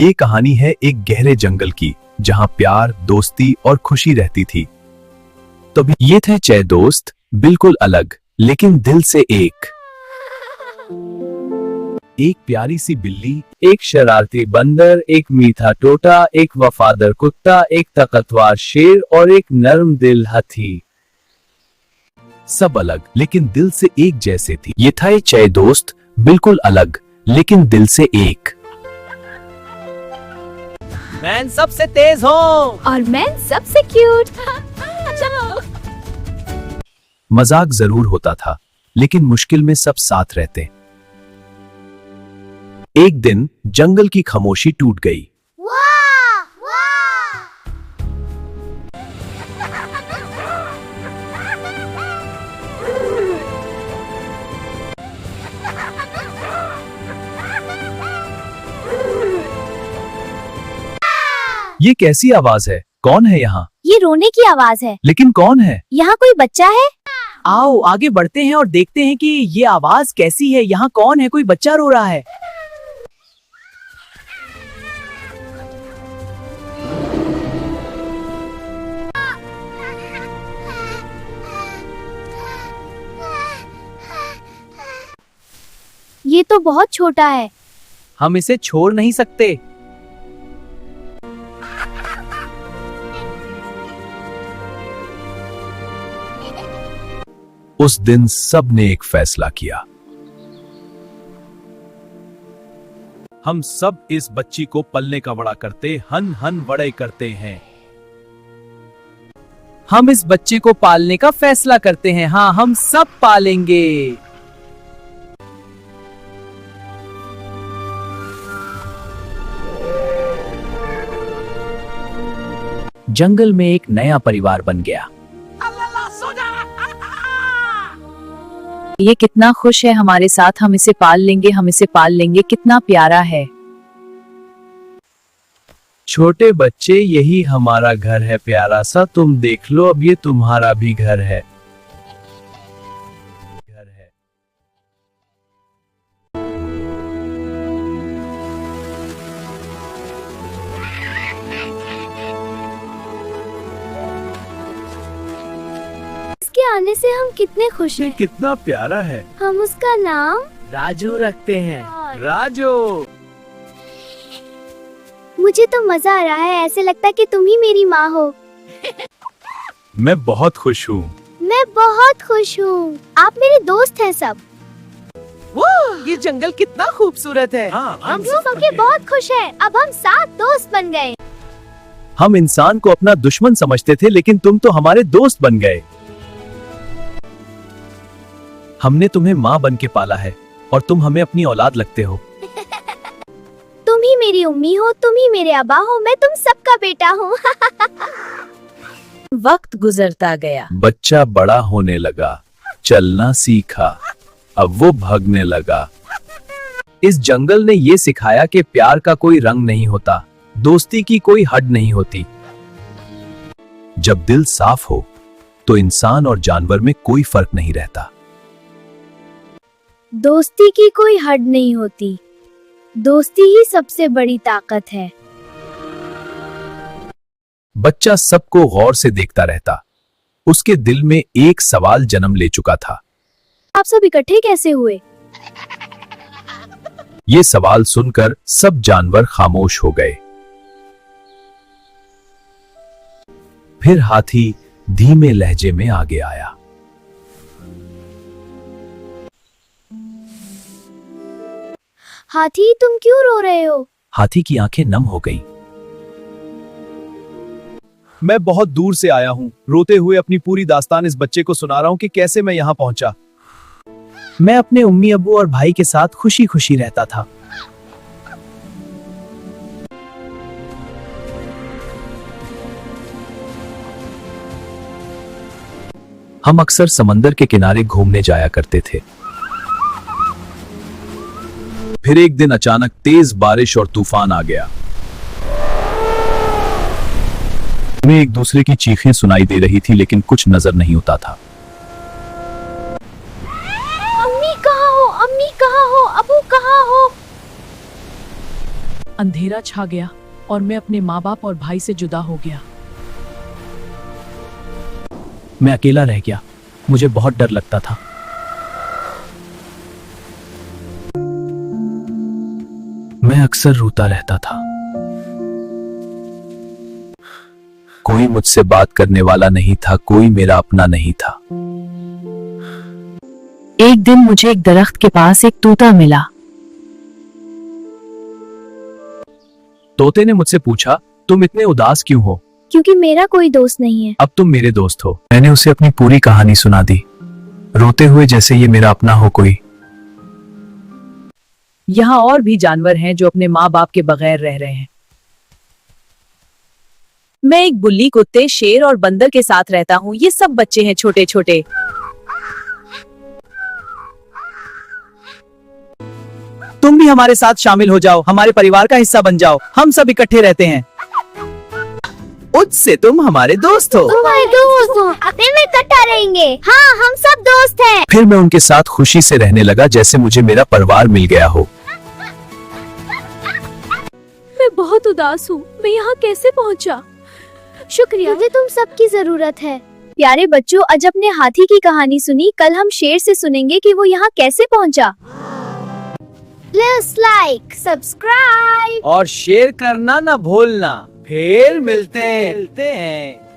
ये कहानी है एक गहरे जंगल की, जहां प्यार, दोस्ती और खुशी रहती थी। तो ये थे 6 दोस्त, बिल्कुल अलग लेकिन दिल से एक। एक प्यारी सी बिल्ली, एक शरारती बंदर, एक मीठा तोता, एक वफादार कुत्ता, एक ताकतवर शेर और एक नरम दिल हाथी। सब अलग लेकिन दिल से एक जैसे थी। ये था 6 दोस्त, बिल्कुल अलग लेकिन दिल से एक। मैं सबसे तेज हूँ और मैं सबसे क्यूट। चलो। मजाक जरूर होता था लेकिन मुश्किल में सब साथ रहते। एक दिन जंगल की खामोशी टूट गई। ये कैसी आवाज है? कौन है यहाँ? ये रोने की आवाज है। लेकिन कौन है? यहाँ कोई बच्चा है? आओ आगे बढ़ते हैं और देखते हैं कि ये आवाज कैसी है। यहाँ कौन है? कोई बच्चा रो रहा है। ये तो बहुत छोटा है। हम इसे छोड़ नहीं सकते। उस दिन सब ने एक फैसला किया। हम सब इस बच्ची को पलने का बड़ा करते, हन हन बड़े करते हैं। हम इस बच्चे को पालने का फैसला करते हैं। हाँ, हम सब पालेंगे। जंगल में एक नया परिवार बन गया। ये कितना खुश है हमारे साथ। हम इसे पाल लेंगे, हम इसे पाल लेंगे। कितना प्यारा है। छोटे बच्चे, यही हमारा घर है प्यारा सा। तुम देख लो, अब ये तुम्हारा भी घर है। इसके आने से हम कितने खुश हैं। कितना प्यारा है। हम उसका नाम राजू रखते हैं। राजू। मुझे तो मजा आ रहा है। ऐसे लगता है कि तुम ही मेरी माँ हो। मैं बहुत खुश हूँ। मैं बहुत खुश हूँ। आप मेरे दोस्त हैं सब। ये जंगल कितना खूबसूरत है। हम सब के बहुत खुश हैं। अब हम 7 दोस्त बन गए। हम इंसान को अपना दुश्मन समझते थे लेकिन तुम तो हमारे दोस्त बन गए। हमने तुम्हें माँ बन के पाला है और तुम हमें अपनी औलाद लगते हो। तुम ही मेरी उम्मी हो, तुम ही मेरे अब्बा हो। मैं तुम सबका बेटा हूँ। वक्त गुजरता गया। बच्चा बड़ा होने लगा, चलना सीखा, अब वो भागने लगा। इस जंगल ने ये सिखाया कि प्यार का कोई रंग नहीं होता, दोस्ती की कोई हद नहीं होती। जब दिल साफ हो तो इंसान और जानवर में कोई फर्क नहीं रहता। दोस्ती की कोई हद नहीं होती, दोस्ती ही सबसे बड़ी ताकत है। बच्चा सबको गौर से देखता रहता। उसके दिल में एक सवाल जन्म ले चुका था। आप सब इकट्ठे कैसे हुए? ये सवाल सुनकर सब जानवर खामोश हो गए। फिर हाथी धीमे लहजे में आगे आया। हाथी, तुम क्यों रो रहे हो? हाथी की आंखें नम हो गईं। मैं बहुत दूर से आया हूँ, रोते हुए अपनी पूरी दास्तान इस बच्चे को सुना रहा हूँ कि कैसे मैं यहाँ पहुंचा। मैं अपने उम्मी अब्बू और भाई के साथ खुशी खुशी रहता था। हम अक्सर समंदर के किनारे घूमने जाया करते थे। फिर एक दिन अचानक तेज बारिश और तूफान आ गया। हमें एक दूसरे की चीखें सुनाई दे रही थी लेकिन कुछ नजर नहीं होता था। अम्मी कहाँ हो? अम्मी कहाँ हो? अबू कहाँ हो? अंधेरा छा गया और मैं अपने माँ बाप और भाई से जुदा हो गया। मैं अकेला रह गया। मुझे बहुत डर लगता था। मैं अक्सर रोता रहता था। कोई मुझसे बात करने वाला नहीं था, कोई मेरा अपना नहीं था। एक दिन मुझे एक दरख्त के पास एक तोता मिला। तोते ने मुझसे पूछा, तुम इतने उदास क्यों हो? क्योंकि मेरा कोई दोस्त नहीं है। अब तुम मेरे दोस्त हो। मैंने उसे अपनी पूरी कहानी सुना दी, रोते हुए जैसे ये मेरा अपना हो कोई। यहाँ और भी जानवर हैं जो अपने माँ बाप के बगैर रह रहे हैं। मैं एक बुल्ली, कुत्ते, शेर और बंदर के साथ रहता हूँ। ये सब बच्चे हैं छोटे छोटे। तुम भी हमारे साथ शामिल हो जाओ, हमारे परिवार का हिस्सा बन जाओ। हम सब इकट्ठे रहते हैं। उससे तुम हमारे दोस्त हो। तुम्हारे दोस्त हो, फिर में इकट्ठा रहेंगे। हाँ, हम सब दोस्त हैं। फिर मैं उनके साथ खुशी से रहने लगा, जैसे मुझे मेरा परिवार मिल गया हो। मैं बहुत उदास हूँ। मैं यहाँ कैसे पहुँचा? शुक्रिया, मुझे तुम सबकी जरूरत है। प्यारे बच्चों, आज अपने हाथी की कहानी सुनी, कल हम शेर से सुनेंगे कि वो यहाँ कैसे पहुँचा। प्लीज लाइक, सब्सक्राइब और शेयर करना ना भूलना। फिर मिलते हैं।